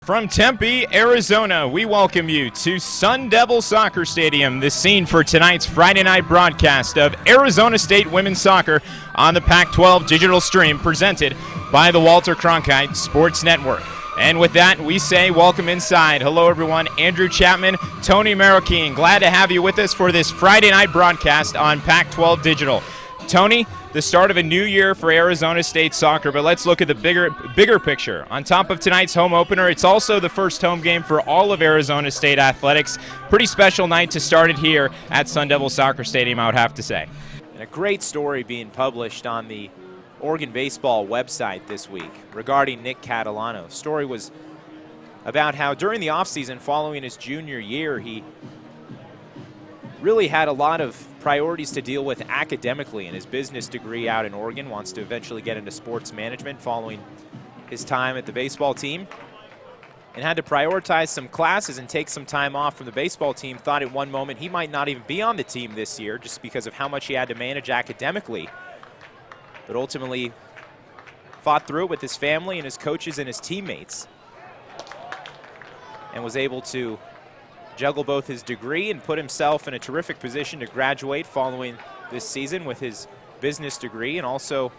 From Tempe, Arizona, we welcome you to Sun Devil Soccer Stadium, the scene for tonight's Friday night broadcast of Arizona State women's soccer on the Pac-12 digital stream presented by the Walter Cronkite Sports Network. And with that, we say welcome inside. Hello, everyone. Andrew Chapman, Tony Marroquin. Glad to have you with us for this Friday night broadcast on Pac-12 Digital. Tony, the start of a new year for Arizona State soccer, but let's look at the bigger picture. On top of tonight's home opener, it's also the first home game for all of Arizona State athletics. Pretty special night to start it here at Sun Devil Soccer Stadium, I would have to say. And a great story being published on the Oregon baseball website this week regarding Nick Catalano. The story was about how during the offseason following his junior year, he really had a lot of priorities to deal with academically, and his business degree out in Oregon, wants to eventually get into sports management following his time at the baseball team, and had to prioritize some classes and take some time off from the baseball team. Thought at one moment he might not even be on the team this year just because of how much he had to manage academically, but ultimately fought through it with his family and his coaches and his teammates, and was able to juggle both his degree and put himself in a terrific position to graduate following this season with his business degree. And also,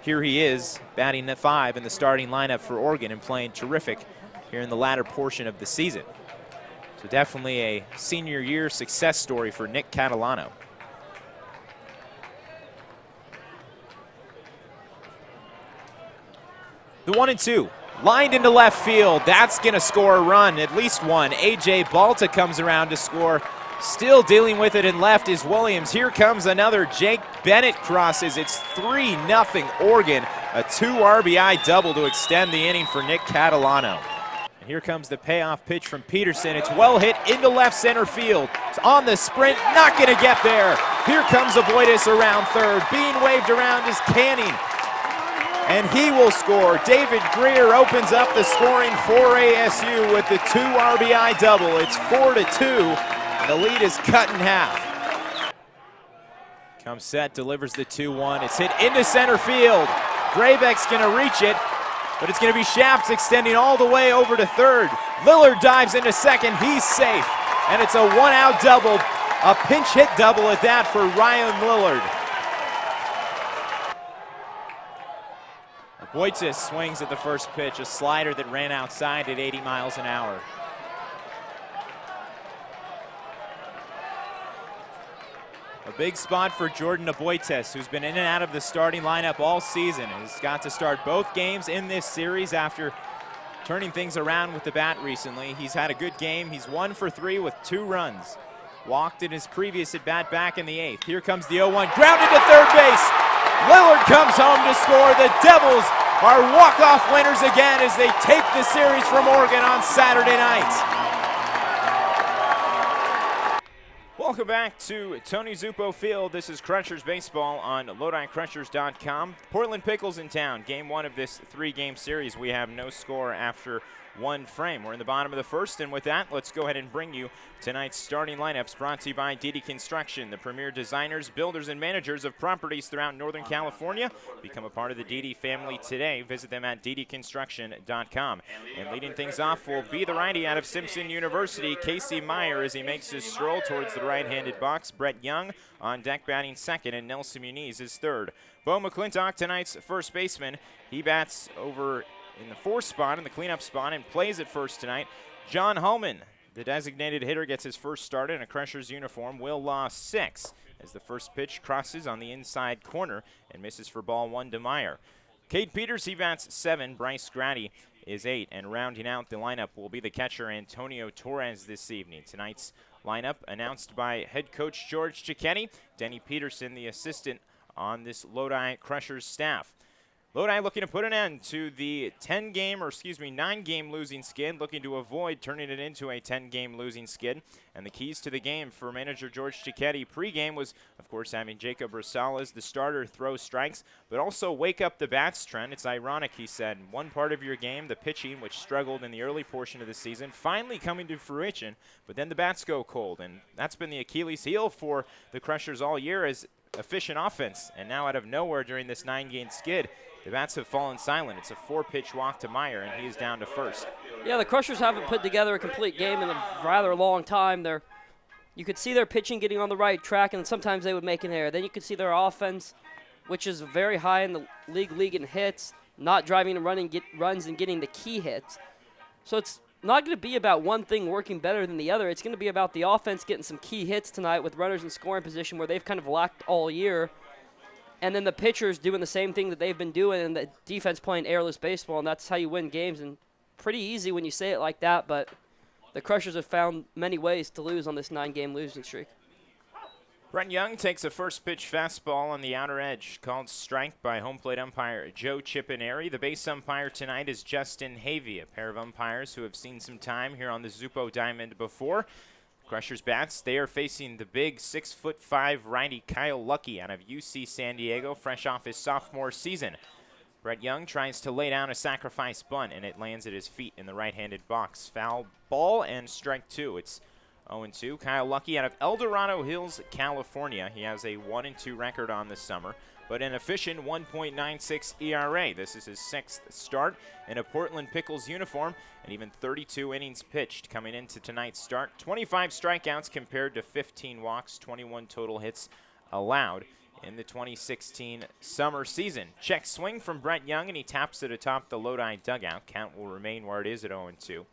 here he is batting at 5 in the starting lineup for Oregon and playing terrific here in the latter portion of the season. So definitely a senior year success story for Nick Catalano. The 1-2. Lined into left field. That's going to score a run, at least one. A.J. Balta comes around to score. Still dealing with it in left is Williams. Here comes another. Jake Bennett crosses. It's 3-0 Oregon. A 2 RBI double to extend the inning for Nick Catalano. And here comes the payoff pitch from Peterson. It's well hit into left center field. It's on the sprint, not going to get there. Here comes Aboitis around third. Being waved around is Canning, and he will score. David Greer opens up the scoring for ASU with the 2 RBI double. It's 4-2, and the lead is cut in half. Comes set, delivers the 2-1. It's hit into center field. Graybeck's going to reach it, but it's going to be Shaps extending all the way over to third. Lillard dives into second. He's safe, and it's a 1-out double, a pinch hit double at that for Ryan Lillard. Aboitis swings at the first pitch, a slider that ran outside at 80 miles an hour. A big spot for Jordan Aboitis, who's been in and out of the starting lineup all season. He's got to start both games in this series after turning things around with the bat recently. He's had a good game. He's 1 for 3 with 2 runs. Walked in his previous at-bat back in the 8th. Here comes the 0-1, grounded to third base. Lillard comes home to score. The Devils are walk-off winners again as they take the series from Oregon on Saturday night. Welcome back to Tony Zuppo Field. This is Crushers Baseball on LodiCrushers.com. Portland Pickles in town. Game 1 of this 3-game series. We have no score after 1 frame. We're in the bottom of the first, and with that, let's go ahead and bring you tonight's starting lineups, brought to you by DD Construction, the premier designers, builders, and managers of properties throughout Northern California. Become a part of the DD family today. Visit them at ddconstruction.com. And leading things off will be the righty out of Simpson University, Casey Meyer, as he makes his stroll towards the right-handed box. Brett Young on deck batting second, and Nelson Muniz is third. Bo McClintock, tonight's first baseman. He bats over in the 4th spot, in the cleanup spot, and plays at first tonight. John Hullman, the designated hitter, gets his first start in a Crushers uniform. Will Law 6 as the first pitch crosses on the inside corner and misses for ball 1 to Meyer. Cade Peters, he bats 7. Bryce Grady is 8. And rounding out the lineup will be the catcher Antonio Torres this evening. Tonight's lineup announced by head coach George Cicchetti. Denny Peterson, the assistant on this Lodi Crushers staff. Lodi looking to put an end to the 9-game losing skid, looking to avoid turning it into a 10-game losing skid. And the keys to the game for manager George Cicchetti pregame was, of course, having Jacob Rosales, the starter, throw strikes, but also wake up the bats trend. It's ironic, he said, one part of your game, the pitching, which struggled in the early portion of the season, finally coming to fruition, but then the bats go cold. And that's been the Achilles heel for the Crushers all year, is efficient offense. And now out of nowhere during this 9-game skid, the bats have fallen silent. It's a 4-pitch walk to Meyer, and he is down to first. Yeah, the Crushers haven't put together a complete game in a rather long time. You could see their pitching getting on the right track, and sometimes they would make an error. Then you could see their offense, which is very high in the league in hits, not driving and running runs and getting the key hits. So it's not going to be about one thing working better than the other. It's going to be about the offense getting some key hits tonight with runners in scoring position where they've kind of lacked all year, and then the pitchers doing the same thing that they've been doing, and the defense playing airless baseball, and that's how you win games. And pretty easy when you say it like that, but the Crushers have found many ways to lose on this 9-game losing streak. Brent Young takes a first-pitch fastball on the outer edge, called strike by home plate umpire Joe Chipineri. The base umpire tonight is Justin Havey, a pair of umpires who have seen some time here on the Zupo Diamond before. Crushers bats, they are facing the big 6'5" righty Kyle Lucky out of UC San Diego, fresh off his sophomore season. Brett Young tries to lay down a sacrifice bunt, and it lands at his feet in the right-handed box. Foul ball and strike 2. It's 0-2. Kyle Lucky out of El Dorado Hills, California. He has a 1-2 record on the summer, but an efficient 1.96 ERA. This is his 6th start in a Portland Pickles uniform, and even 32 innings pitched coming into tonight's start. 25 strikeouts compared to 15 walks, 21 total hits allowed in the 2016 summer season. Check swing from Brett Young, and he taps it atop the Lodi dugout. Count will remain where it is at 0-2.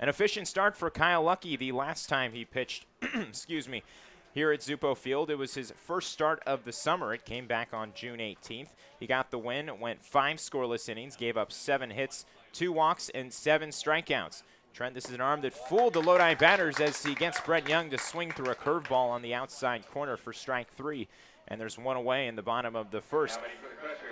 An efficient start for Kyle Lucky the last time he pitched here at Zupo Field. It was his first start of the summer. It came back on June 18th. He got the win, went 5 scoreless innings, gave up 7 hits, 2 walks, and 7 strikeouts. Trent, this is an arm that fooled the Lodi batters as he gets Brett Young to swing through a curveball on the outside corner for strike 3. And there's one away in the bottom of the first.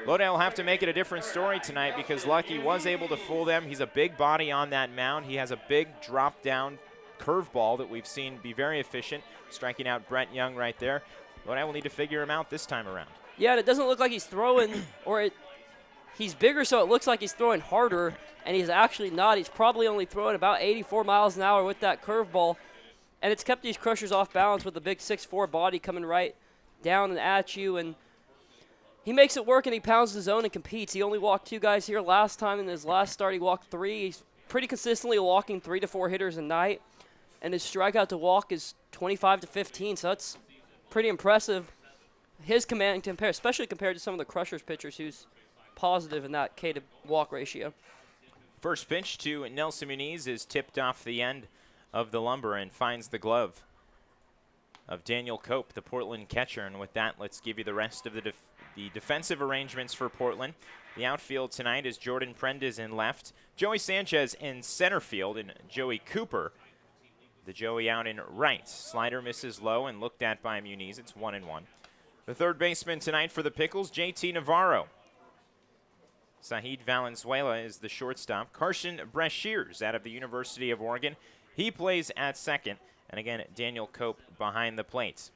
Lodi will have to make it a different story tonight because Lucky was able to fool them. He's a big body on that mound. He has a big drop-down curveball that we've seen be very efficient, striking out Brett Young right there. Lodi will need to figure him out this time around. Yeah, and it doesn't look like he's throwing, he's bigger, so it looks like he's throwing harder, and he's actually not. He's probably only throwing about 84 miles an hour with that curveball, and it's kept these Crushers off balance with the big 6'4" body coming right down and at you, and he makes it work, and he pounds the zone and competes. He only walked 2 guys here last time. In his last start, he walked 3. He's pretty consistently walking 3 to 4 hitters a night, and his strikeout to walk is 25 to 15, so that's pretty impressive. His command compare, especially compared to some of the Crushers pitchers who's positive in that K to walk ratio. First pitch to Nelson Muniz is tipped off the end of the lumber and finds the glove of Daniel Cope, the Portland catcher. And with that, let's give you the rest of the defensive arrangements for Portland. The outfield tonight is Jordan Prendez in left, Joey Sanchez in center field, and Joey Cooper, the Joey out in right. Slider misses low and looked at by Muniz. It's 1-1. The third baseman tonight for the Pickles, JT Navarro. Sahid Valenzuela is the shortstop. Carson Brashears out of the University of Oregon. He plays at second. And again, Daniel Cope behind the plate.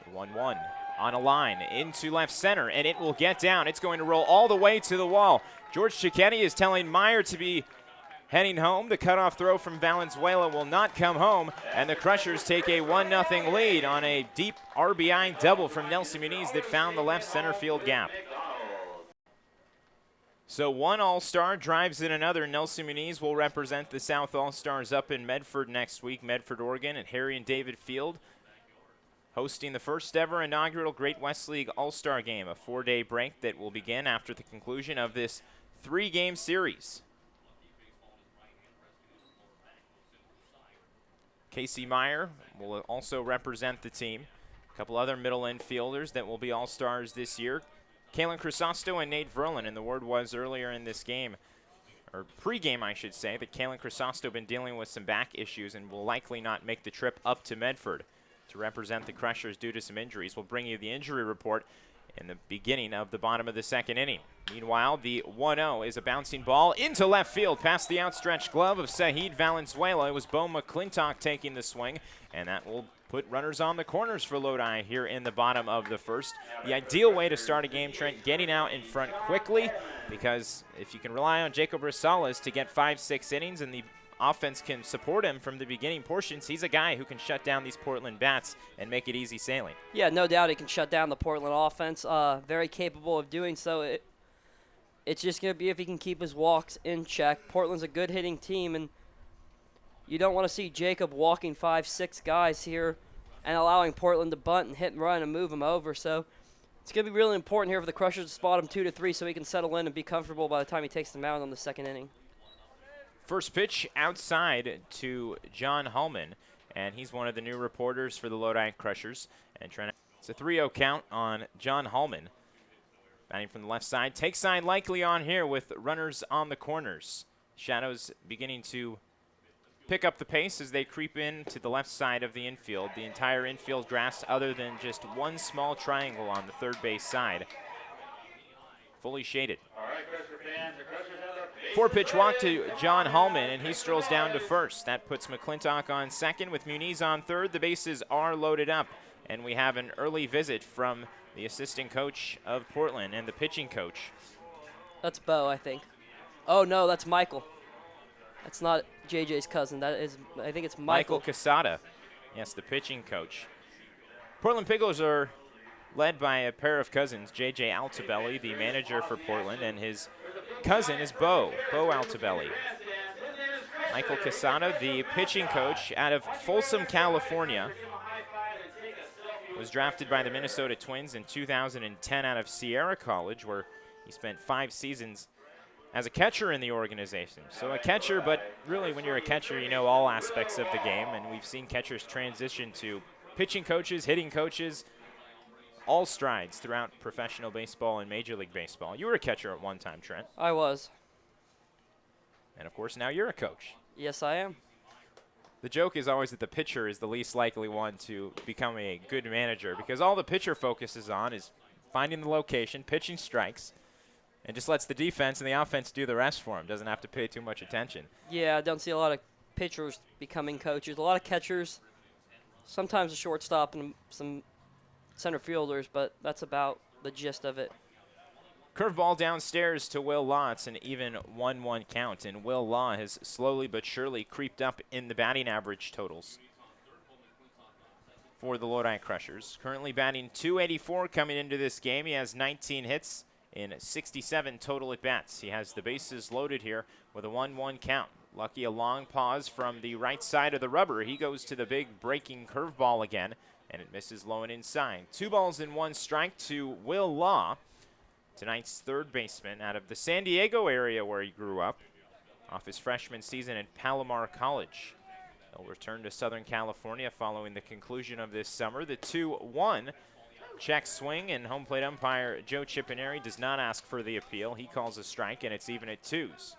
The 1-1 on a line into left center, and it will get down. It's going to roll all the way to the wall. George Cicchetti is telling Meyer to be heading home. The cutoff throw from Valenzuela will not come home, and the Crushers take a 1-0 lead on a deep RBI double from Nelson Muniz that found the left center field gap. So one All-Star drives in another. Nelson Muniz will represent the South All-Stars up in Medford next week, Medford, Oregon, at Harry and David Field, hosting the first ever inaugural Great West League All-Star Game, a 4-day break that will begin after the conclusion of this 3-game series. Casey Meyer will also represent the team. A couple other middle infielders that will be All-Stars this year. Kalen Crisosto and Nate Verlin, and the word was earlier in this game, or pregame I should say, that Kalen Crisosto been dealing with some back issues and will likely not make the trip up to Medford to represent the Crushers due to some injuries. We'll bring you the injury report in the beginning of the bottom of the second inning. Meanwhile, the 1-0 is a bouncing ball into left field past the outstretched glove of Sahid Valenzuela. It was Bo McClintock taking the swing, and that will put runners on the corners for Lodi here in the bottom of the first. The ideal way to start a game, Trent, getting out in front quickly, because if you can rely on Jacob Rosales to get 5-6 innings, and the offense can support him from the beginning portions, he's a guy who can shut down these Portland bats and make it easy sailing. Yeah, no doubt he can shut down the Portland offense. Very capable of doing so. It's just going to be if he can keep his walks in check. Portland's a good hitting team, and you don't want to see Jacob walking 5-6 guys here and allowing Portland to bunt and hit and run and move him over. So it's going to be really important here for the Crushers to spot him 2-3 so he can settle in and be comfortable by the time he takes the mound on the second inning. First pitch outside to John Hallman, and he's one of the new reporters for the Lodi Crushers. And it's a 3-0 count on John Hallman. Batting from the left side. Take side likely on here with runners on the corners. Shadows beginning to pick up the pace as they creep in to the left side of the infield. The entire infield grass other than just one small triangle on the third base side. Fully shaded. 4-pitch walk to John Hallman, and he strolls down to first. That puts McClintock on second with Muniz on third. The bases are loaded up, and we have an early visit from the assistant coach of Portland and the pitching coach. That's Bo, I think. Oh, no, that's Michael. That's not JJ's cousin. That is, I think it's Michael. Michael Casada. Yes, the pitching coach. Portland Pickles are led by a pair of cousins, JJ Altobelli, the manager for Portland, and his cousin is Bo Altobelli. Michael Casada, the pitching coach out of Folsom, California, was drafted by the Minnesota Twins in 2010 out of Sierra College, where he spent 5 seasons as a catcher in the organization. So a catcher, but really when you're a catcher, you know all aspects of the game, and we've seen catchers transition to pitching coaches, hitting coaches, all strides throughout professional baseball and Major League Baseball. You were a catcher at one time, Trent. I was. And, of course, now you're a coach. Yes, I am. The joke is always that the pitcher is the least likely one to become a good manager because all the pitcher focuses on is finding the location, pitching strikes, and just lets the defense and the offense do the rest for him. Doesn't have to pay too much attention. Yeah, I don't see a lot of pitchers becoming coaches. A lot of catchers, sometimes a shortstop and some center fielders, but that's about the gist of it. Curveball downstairs to Will Law. It's an even 1-1 count, and Will Law has slowly but surely creeped up in the batting average totals for the Lodi Crushers. Currently batting .284 coming into this game. He has 19 hits in 67 total at-bats. He has the bases loaded here with a 1-1 count. Lucky a long pause from the right side of the rubber. He goes to the big breaking curveball again, and it misses low and inside. 2 balls and 1 strike to Will Law, tonight's third baseman out of the San Diego area where he grew up, off his freshman season at Palomar College. He'll return to Southern California following the conclusion of this summer. The 2-1 check swing, and home plate umpire Joe Chipineri does not ask for the appeal. He calls a strike, and it's even at 2s.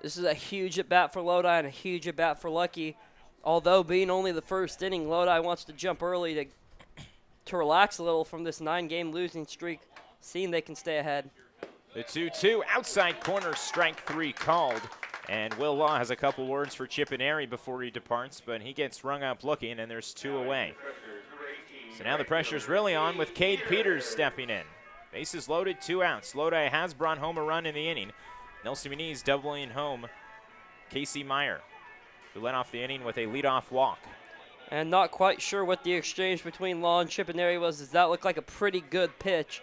This is a huge at-bat for Lodi and a huge at-bat for Lucky. Although being only the first inning, Lodi wants to jump early to relax a little from this 9-game losing streak, seeing they can stay ahead. The 2-2 outside corner, strike 3 called. And Will Law has a couple words for Chipineri before he departs, but he gets rung up looking, and there's 2 away. So now the pressure's really on with Cade Peters stepping in. Bases loaded, 2 outs. Lodi has brought home a run in the inning. Nelson Muniz doubling home Casey Meyer, who led off the inning with a leadoff walk. And not quite sure what the exchange between Law and Chipineri was. Does that look like a pretty good pitch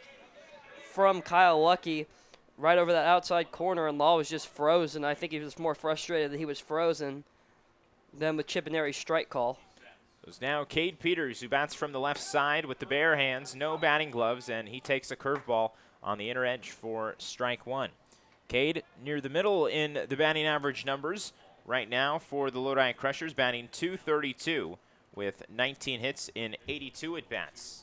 from Kyle Lucky right over that outside corner, and Law was just frozen. I think he was more frustrated that he was frozen than with Chipineri's strike call. So it's now Cade Peters, who bats from the left side with the bare hands, no batting gloves, and he takes a curveball on the inner edge for strike 1. Cade near the middle in the batting average numbers right now for the Lodi Crushers, batting .232 with 19 hits in 82 at-bats.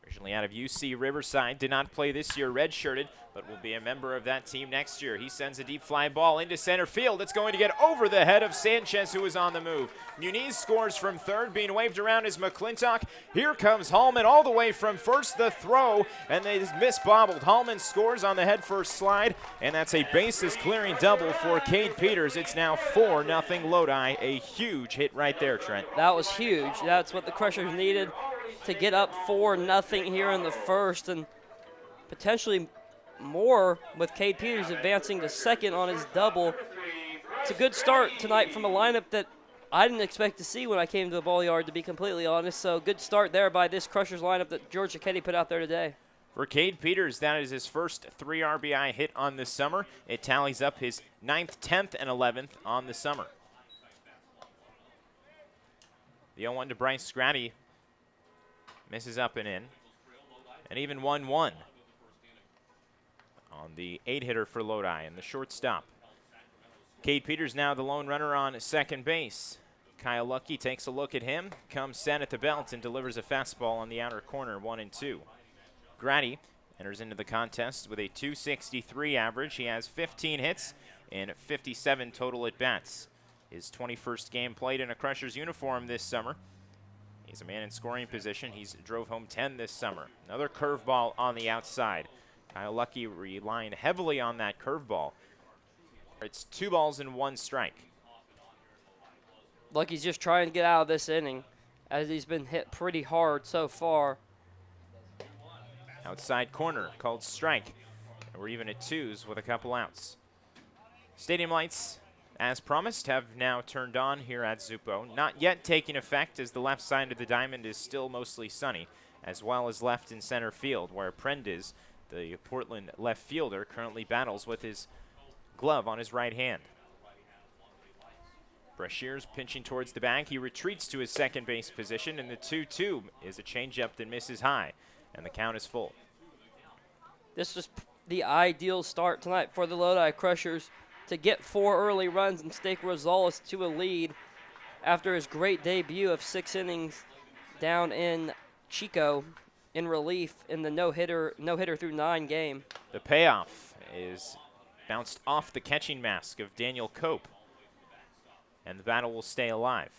Originally out of UC Riverside, did not play this year, redshirted, but will be a member of that team next year. He sends a deep fly ball into center field. It's going to get over the head of Sanchez, who is on the move. Muniz scores from third, being waved around is McClintock. Here comes Hallman all the way from first, the throw, and they misbobbled. Hallman scores on the head first slide, and that's a bases clearing double for Cade Peters. It's now 4-0 Lodi. A huge hit right there, Trent. That was huge. That's what the Crushers needed to get up 4-0 here in the first, and potentially more with Cade Peters advancing to second on his double. It's a good start tonight from a lineup that I didn't expect to see when I came to the ball yard, to be completely honest. So good start there by this Crushers lineup that George Cicchetti put out there today. For Cade Peters, that is his first 3 RBI hit on the summer. It tallies up his 9th, 10th, and 11th on the summer. The 0-1 to Bryce Grady misses up and in. And even 1-1 on the 8-hitter for Lodi and the shortstop. Cade Peters now the lone runner on second base. Kyle Lucky takes a look at him, comes set at the belt, and delivers a fastball on the outer corner, 1-2. Grady enters into the contest with a .263 average. He has 15 hits and 57 total at-bats. His 21st game played in a Crushers uniform this summer. He's a man in scoring position. He's drove home 10 this summer. Another curveball on the outside. Kyle Lucky relying heavily on that curveball. It's 2 balls and 1 strike. Lucky's just trying to get out of this inning, as he's been hit pretty hard so far. Outside corner called strike. And we're even at 2s with a couple outs. Stadium lights, as promised, have now turned on here at Zupo. Not yet taking effect, as the left side of the diamond is still mostly sunny, as well as left and center field, where Prendiz, the Portland left fielder, currently battles with his glove on his right hand. Brashear's pitching towards the bag. He retreats to his second base position, and the 2-2 is a changeup that misses high, and the count is full. This was the ideal start tonight for the Lodi Crushers, to get 4 early runs and stake Rosales to a lead after his great debut of 6 innings down in Chico in relief in the no-hitter through 9 game. The payoff is bounced off the catching mask of Daniel Cope, and the battle will stay alive.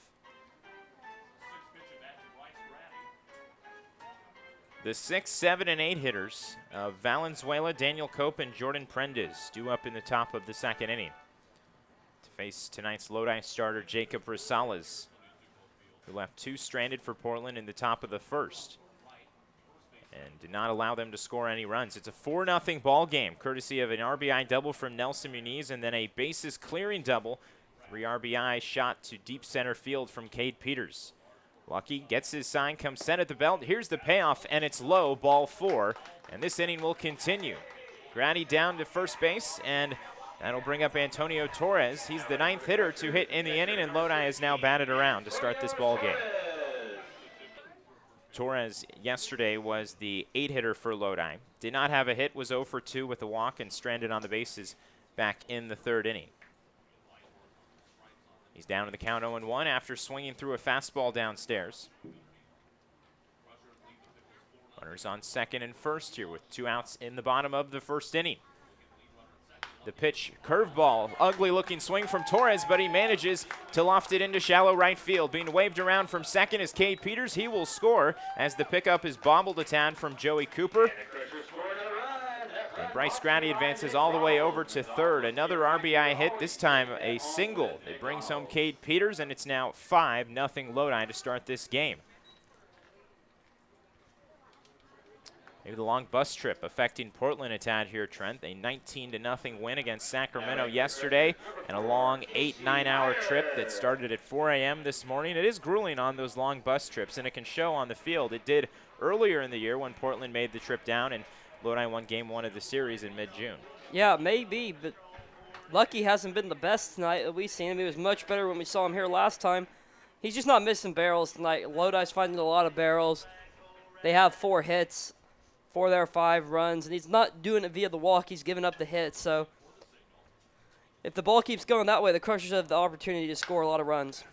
The 6, 7, and 8 hitters of Valenzuela, Daniel Cope, and Jordan Prendiz due up in the top of the second inning to face tonight's Lodi starter Jacob Rosales, who left 2 stranded for Portland in the top of the first and did not allow them to score any runs. It's a 4-0 ball game, courtesy of an RBI double from Nelson Muniz and then a bases clearing double, 3 RBI shot to deep center field from Cade Peters. Lucky gets his sign, comes set at the belt. Here's the payoff, and it's low, ball 4. And this inning will continue. Grady down to first base, and that'll bring up Antonio Torres. He's the 9th hitter to hit in the inning, and Lodi is now batted around to start this ball game. Torres yesterday was the 8-hitter for Lodi. Did not have a hit, was 0 for 2 with a walk, and stranded on the bases back in the 3rd inning. He's down to the count 0-1 after swinging through a fastball downstairs. Runners on second and first here with 2 outs in the bottom of the 1st inning. The pitch, curveball, ugly looking swing from Torres, but he manages to loft it into shallow right field. Being waved around from second is Cade Peters. He will score as the pickup is bobbled a tad from Joey Cooper. And Bryce Grady advances all the way over to 3rd. Another RBI hit, this time a single. It brings home Cade Peters, and it's now 5-0 Lodi to start this game. Maybe the long bus trip affecting Portland a tad here, Trent. A 19-0 win against Sacramento yesterday, and a long 8-9 hour trip that started at 4 a.m. this morning. It is grueling on those long bus trips, and it can show on the field. It did earlier in the year when Portland made the trip down, and Lodi won game 1 of the series in mid-June. Yeah, maybe, but Lucky hasn't been the best tonight that we've seen him. He was much better when we saw him here last time. He's just not missing barrels tonight. Lodi's finding a lot of barrels. They have 4 hits. 4 there, 5 runs, and he's not doing it via the walk. He's giving up the hit. So if the ball keeps going that way, the Crushers have the opportunity to score a lot of runs.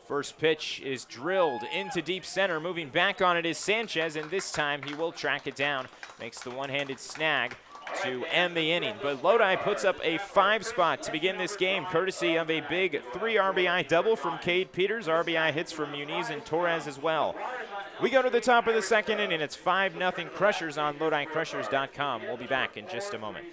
First pitch is drilled into deep center. Moving back on it is Sanchez, and this time he will track it down. Makes the one-handed snag to end the inning. But Lodi puts up a 5 spot to begin this game, courtesy of a big 3 RBI double from Cade Peters. RBI hits from Muniz and Torres as well. We go to the top of the second inning. It's 5-0 Crushers on LodiCrushers.com. We'll be back in just a moment.